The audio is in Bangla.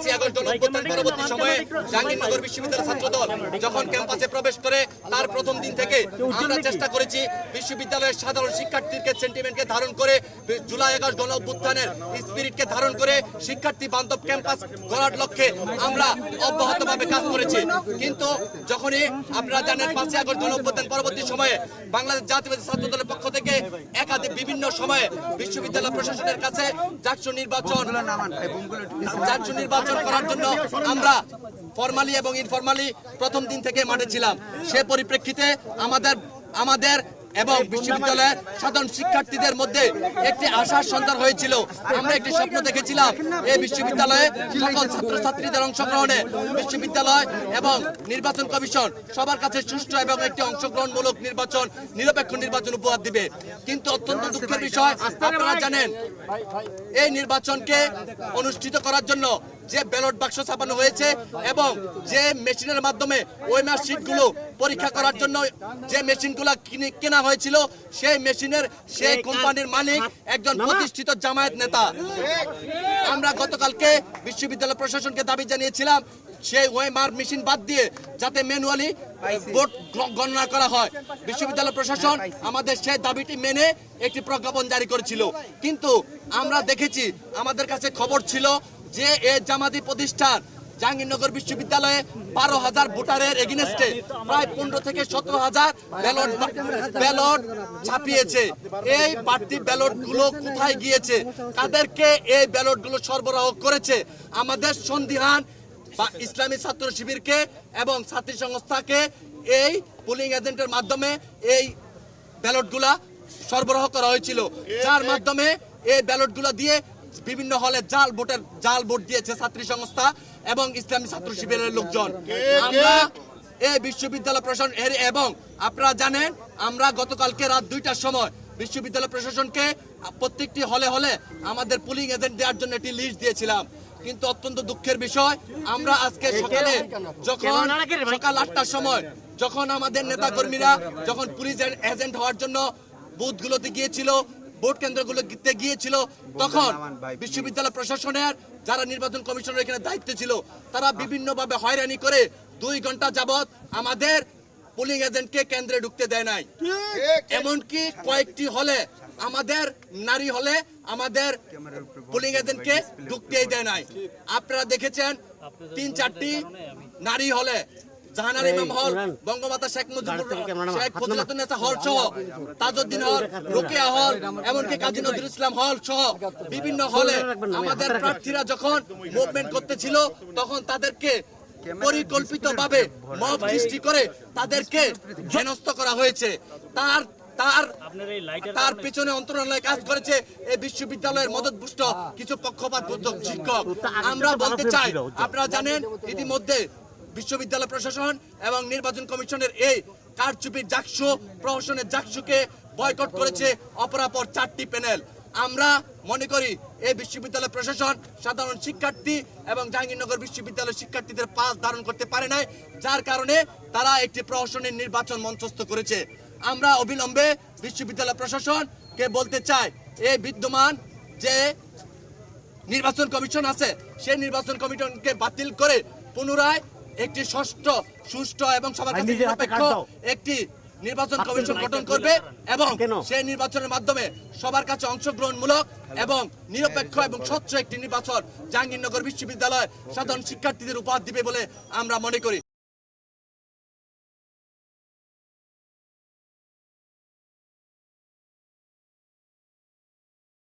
5ই আগস্ট গণঅভ্যুত্থান পরবর্তী সময়ে জাহাঙ্গীরনগর বিশ্ববিদ্যালয়ের ছাত্রদল যখন ক্যাম্পাসে প্রবেশ করে তার প্রথম দিন থেকে আমরা চেষ্টা করেছি বিশ্ববিদ্যালয়ের সাধারণ শিক্ষার্থীকে সেন্টিমেন্টকে ধারণ করে জুলাই আগস্ট গণঅভ্যুত্থানের স্পিরিটকে ধারণ করে শিক্ষার্থী বান্ধব ক্যাম্পাস গড়ার লক্ষ্যে আমরা অব্যাহতভাবে কাজ করেছি। কিন্তু যখনই আপনারা জানেন 5ই আগস্ট গণঅভ্যুত্থান পরবর্তী সময়ে বাংলাদেশ জাতীয়তাবাদী ছাত্রদলের পক্ষ থেকে একাধিক বিভিন্ন সময়ে বিশ্ববিদ্যালয় প্রশাসনের কাছে জাকসু নির্বাচন করার জন্য আমরা ফরমালি এবং ইনফরমালি প্রথম দিন থেকে মাঠে ছিলাম। সে পরিপ্রেক্ষিতে আমাদের এবং বিশ্ববিদ্যালয়ের সাধারণ শিক্ষার্থীদের মধ্যে একটি আশার সঞ্চার হয়েছিল। আমরা একটি স্বপ্ন দেখেছিলাম এই বিশ্ববিদ্যালয়ে সকল ছাত্রছাত্রীদের অংশগ্রহণে বিশ্ববিদ্যালয় এবং নির্বাচন কমিশন সবার কাছে সুষ্ঠু এবং একটি অংশগ্রহণমূলক নির্বাচন, নিরপেক্ষ নির্বাচন উপহার দিবে। কিন্তু অত্যন্ত দুঃখের বিষয়, আপনারা জানেন এই নির্বাচনকে অনুষ্ঠিত করার জন্য যে ব্যালট বাক্স ছাপানো হয়েছে এবং যে মেশিনের মাধ্যমে ওএমআর শিটগুলো পরীক্ষা করার জন্য যে মেশিনগুলো কেনা হয়েছিল, সেই মেশিনের সেই কোম্পানির মালিক একজন প্রতিষ্ঠিত জামায়াত নেতা। আমরা গতকালকে বিশ্ববিদ্যালয় প্রশাসনকে দাবি জানিয়েছিলাম সেই ওএমআর মেশিন বাদ দিয়ে যাতে ম্যানুয়ালি ভোট গণনা করা হয়। বিশ্ববিদ্যালয় প্রশাসন আমাদের সেই দাবিটি মেনে একটি প্রজ্ঞাপন জারি করেছিল। কিন্তু আমরা দেখেছি, আমাদের কাছে খবর ছিল যে এই জামাতি প্রতিষ্ঠান জাহাঙ্গীরনগর বিশ্ববিদ্যালয়ে 12,000 ভোটারের এগেইনস্টে প্রায় 15 থেকে 17,000 ব্যালট ছাপিয়েছে। এই বাড়তি ব্যালটগুলো কোথায় গিয়েছে, কাদেরকে এই ব্যালটগুলো সরবরাহ করেছে? আমাদের সন্দিহান বা ইসলামী ছাত্র শিবিরকে এবং ছাত্রী সংস্থাকে এই পোলিং এজেন্টের মাধ্যমে এই ব্যালটগুলা সরবরাহ করা হয়েছিল, যার মাধ্যমে এই ব্যালটগুলো দিয়ে বিভিন্ন হলে জাল ভোট দিয়েছে ছাত্রী সংস্থা এবং ইসলামী ছাত্র শিবিরের লোকজন। আমরা এই বিশ্ববিদ্যালয় প্রশাসন এবং আপনারা জানেন আমরা গতকালকে রাত 2টার সময় বিশ্ববিদ্যালয় প্রশাসনকে প্রত্যেকটি হলে হলে আমাদের পোলিং এজেন্ট দেওয়ার জন্য একটি লিস্ট দিয়েছিলাম। কিন্তু অত্যন্ত দুঃখের বিষয়, আমরা আজকে সকালে যখন সকাল 8টার সময় যখন আমাদের নেতাকর্মীরা যখন পুলিশ এজেন্ট হওয়ার জন্য বুথগুলোতে গিয়েছিল, ভোট কেন্দ্রগুলোতে গিয়েছিল, তখন বিশ্ববিদ্যালয় প্রশাসনের যারা নির্বাচন কমিশনের এখানে দায়িত্ব ছিল তারা বিভিন্নভাবে হয়রানি করে 2 ঘন্টা যাবত আমাদের পোলিং এজেন্টকে কেন্দ্রে ঢুকতে দেয় নাই। এমনকি কয়েকটি হলে আমাদের নারী হলে আমাদের পোলিং এজেন্টকে ঢুকতেই দেয় নাই। আপনারা দেখেছেন 3-4টি নারী হলে জাহানারা ইমাম হল, বঙ্গমাতা শেখ মুজিবুন্নেছা হল সহ, তাজউদ্দিন হল, রোকেয়া হল, এমনকি কাজী নজরুল ইসলাম হল সহ বিভিন্ন হলে আমাদের প্রার্থীরা যখন মুভমেন্ট করতেছিল তখন তাদেরকে পরিকল্পিতভাবে মব সৃষ্টি করে তাদেরকে হেনস্থ করা হয়েছে। তার পিছনে অন্তরালয় কাজ করেছে এই বিশ্ববিদ্যালয়ের মদতপুষ্ট কিছু পক্ষপাত শিক্ষক। আমরা বলতে চাই, আপনারা জানেন ইতিমধ্যে বিশ্ববিদ্যালয় প্রশাসন এবং নির্বাচন কমিশনের এই কারচুপির জাকসু প্রহসনের জাকসুকে বয়কট করেছে অপরাপর 4টি প্যানেল। আমরা মনে করি এই বিশ্ববিদ্যালয় প্রশাসন সাধারণ শিক্ষার্থী এবং জাহাঙ্গীরনগর বিশ্ববিদ্যালয়ের শিক্ষার্থীদের পাস ধারণ করতে পারে নাই, যার কারণে তারা একটি প্রহসনের নির্বাচন মঞ্চস্থ করেছে। আমরা অবিলম্বে বিশ্ববিদ্যালয় প্রশাসনকে বলতে চাই, এই বিদ্যমান যে নির্বাচন কমিশন আছে সেই নির্বাচন কমিশনকে বাতিল করে পুনরায় একটি সুষ্ঠু এবং সবার কাছে নিরপেক্ষ একটি নির্বাচন কমিশন গঠন করবে এবং সেই নির্বাচনের মাধ্যমে সবার কাছে অংশগ্রহণমূলক এবং নিরপেক্ষ এবং স্বচ্ছ একটি নির্বাচন জাহাঙ্গীরনগর বিশ্ববিদ্যালয় সাধারণ শিক্ষার্থীদের উপহার দিবে বলে আমরা মনে করি।